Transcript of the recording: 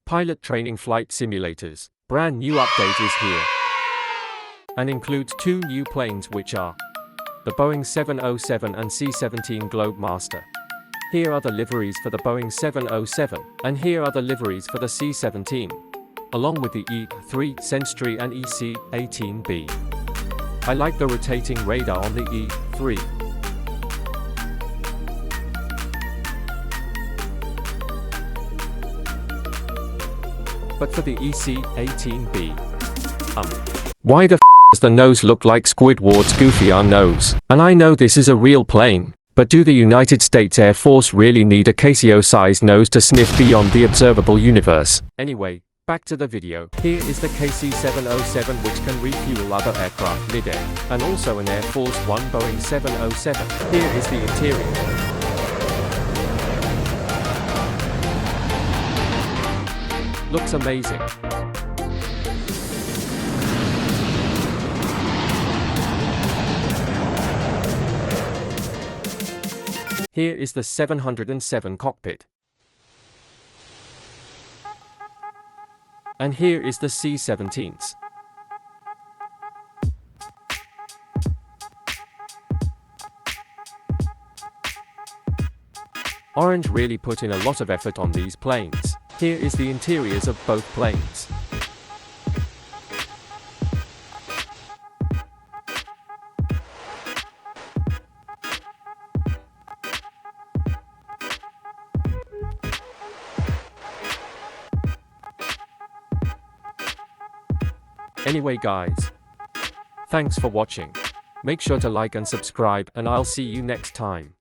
Pilot training flight simulators. Brand new update is here. And includes 2 new planes, which are the Boeing 707 and C17 Globemaster. Here are the liveries for the Boeing 707, and here are the liveries for the C17, along with the E3 Sentry and C18B. I like the rotating radar on the E3. But for the C18B, why the f does the nose look like Squidward's goofy nose? And I know this is a real plane, but do the United States Air Force really need a Casio-sized nose to sniff beyond the observable universe? Anyway, back to the video. Here is the KC-707, which can refuel other aircraft mid-air, and also an Air Force One Boeing 707. Here is the interior. Looks amazing. Here is the 707 cockpit. And here is the C-17s. Orange really put in a lot of effort on these planes. Here is the interiors of both planes. Anyway guys, thanks for watching. Make sure to like and subscribe, and I'll see you next time.